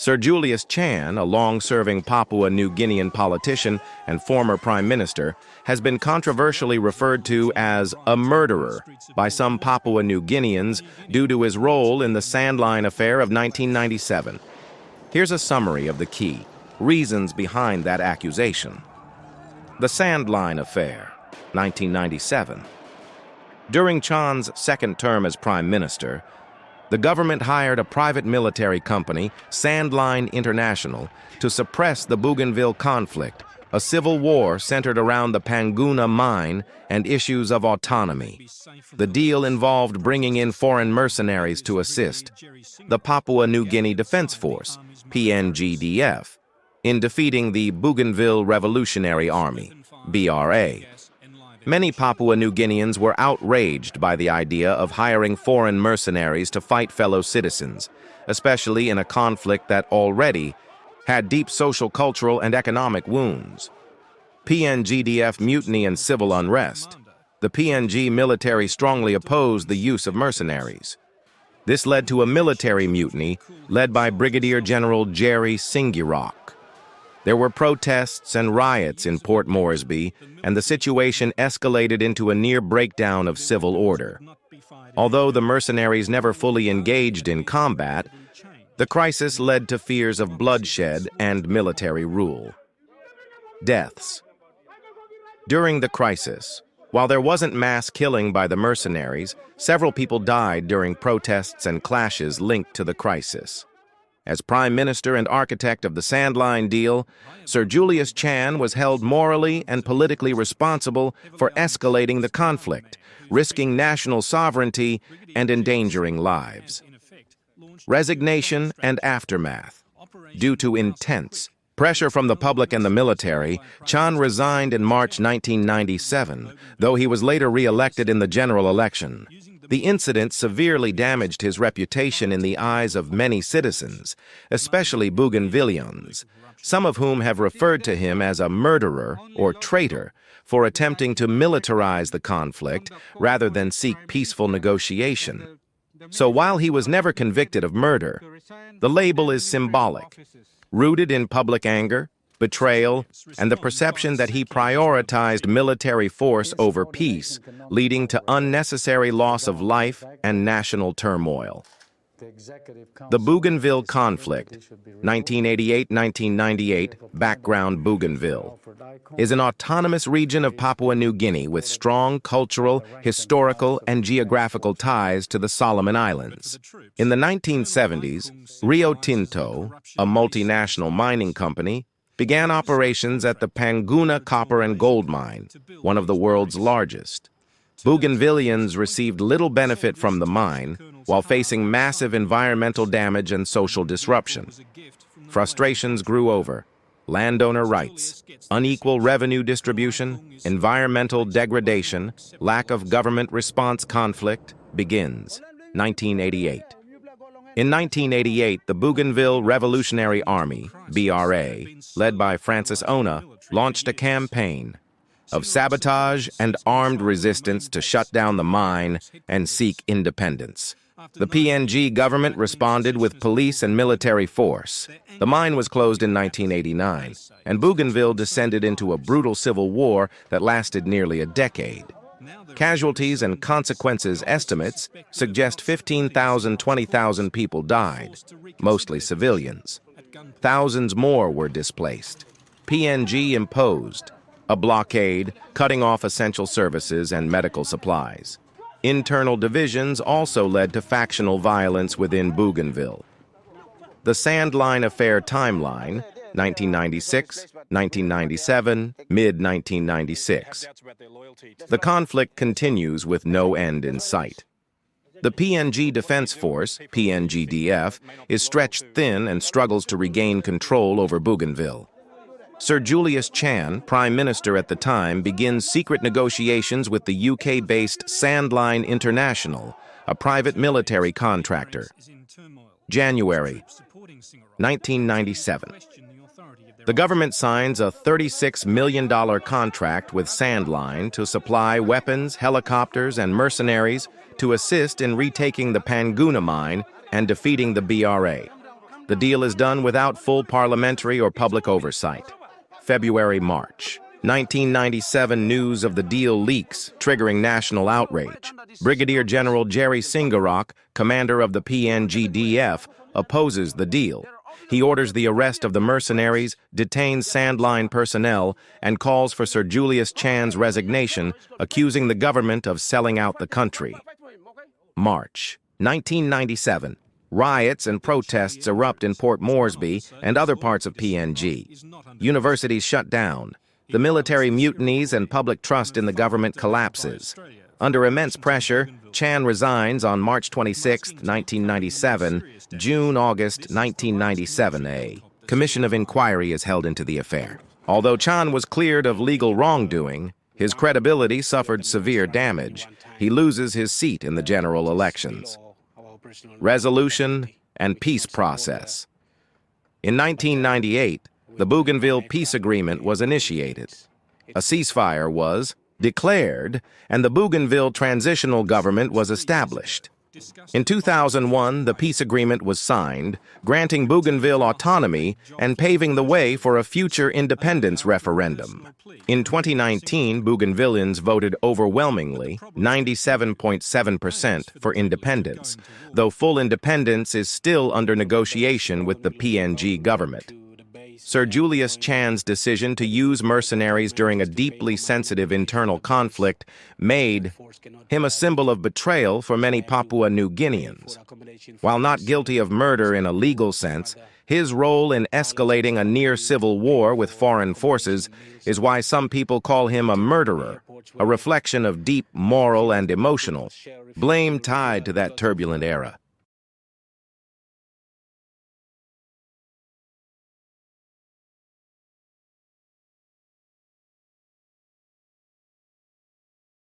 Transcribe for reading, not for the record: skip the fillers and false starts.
Sir Julius Chan, a long-serving Papua New Guinean politician and former prime minister, has been controversially referred to as a murderer by some Papua New Guineans due to his role in the Sandline Affair of 1997. Here's a summary of the key reasons behind that accusation. The Sandline Affair, 1997. During Chan's second term as prime minister, the government hired a private military company, Sandline International, to suppress the Bougainville Conflict, a civil war centered around the Panguna mine and issues of autonomy. The deal involved bringing in foreign mercenaries to assist the Papua New Guinea Defense Force, PNGDF, in defeating the Bougainville Revolutionary Army, BRA. Many Papua New Guineans were outraged by the idea of hiring foreign mercenaries to fight fellow citizens, especially in a conflict that already had deep social, cultural, and economic wounds. PNGDF mutiny and civil unrest. The PNG military strongly opposed the use of mercenaries. This led to a military mutiny led by Brigadier General Jerry Singirok. There were protests and riots in Port Moresby, and the situation escalated into a near breakdown of civil order. Although the mercenaries never fully engaged in combat, the crisis led to fears of bloodshed and military rule. Deaths. During the crisis, while there wasn't mass killing by the mercenaries, several people died during protests and clashes linked to the crisis. As Prime Minister and architect of the Sandline deal, Sir Julius Chan was held morally and politically responsible for escalating the conflict, risking national sovereignty and endangering lives. Resignation and aftermath. Due to intense pressure from the public and the military, Chan resigned in March 1997, though he was later re-elected in the general election. The incident severely damaged his reputation in the eyes of many citizens, especially Bougainvilleans, some of whom have referred to him as a murderer or traitor for attempting to militarize the conflict rather than seek peaceful negotiation. So while he was never convicted of murder, the label is symbolic, rooted in public anger, betrayal, and the perception that he prioritized military force over peace, leading to unnecessary loss of life and national turmoil. The Bougainville Conflict, 1988-1998, background Bougainville, is an autonomous region of Papua New Guinea with strong cultural, historical, and geographical ties to the Solomon Islands. In the 1970s, Rio Tinto, a multinational mining company, began operations at the Panguna copper and gold mine, one of the world's largest. Bougainvilleans received little benefit from the mine while facing massive environmental damage and social disruption. Frustrations grew over landowner rights, unequal revenue distribution, environmental degradation, lack of government response. Conflict begins. 1988. In 1988, the Bougainville Revolutionary Army, BRA, led by Francis Ona, launched a campaign of sabotage and armed resistance to shut down the mine and seek independence. The PNG government responded with police and military force. The mine was closed in 1989, and Bougainville descended into a brutal civil war that lasted nearly a decade. Casualties and consequences estimates suggest 15,000 to 20,000 people died, mostly civilians. Thousands more were displaced. PNG imposed a blockade, cutting off essential services and medical supplies. Internal divisions also led to factional violence within Bougainville. The Sandline Affair timeline, 1996, 1997, mid-1996. The conflict continues with no end in sight. The PNG Defense Force, PNGDF, is stretched thin and struggles to regain control over Bougainville. Sir Julius Chan, Prime Minister at the time, begins secret negotiations with the UK-based Sandline International, a private military contractor. January 1997. The government signs a $36 million contract with Sandline to supply weapons, helicopters, and mercenaries to assist in retaking the Panguna mine and defeating the BRA. The deal is done without full parliamentary or public oversight. February-March. 1997 news of the deal leaks, triggering national outrage. Brigadier General Jerry Singarok, commander of the PNGDF, opposes the deal. He orders the arrest of the mercenaries, detains Sandline personnel, and calls for Sir Julius Chan's resignation, accusing the government of selling out the country. March 1997. Riots and protests erupt in Port Moresby and other parts of PNG. Universities shut down. The military mutinies and public trust in the government collapses. Under immense pressure, Chan resigns on March 26, 1997, June-August 1997. A commission of inquiry is held into the affair. Although Chan was cleared of legal wrongdoing, his credibility suffered severe damage. He loses his seat in the general elections. Resolution and peace process. In 1998, the Bougainville Peace Agreement was initiated. A ceasefire was declared, and the Bougainville Transitional Government was established. In 2001, the peace agreement was signed, granting Bougainville autonomy and paving the way for a future independence referendum. In 2019, Bougainvilleans voted overwhelmingly, 97.7%, for independence, though full independence is still under negotiation with the PNG government. Sir Julius Chan's decision to use mercenaries during a deeply sensitive internal conflict made him a symbol of betrayal for many Papua New Guineans. While not guilty of murder in a legal sense, his role in escalating a near-civil war with foreign forces is why some people call him a murderer, a reflection of deep moral and emotional blame tied to that turbulent era.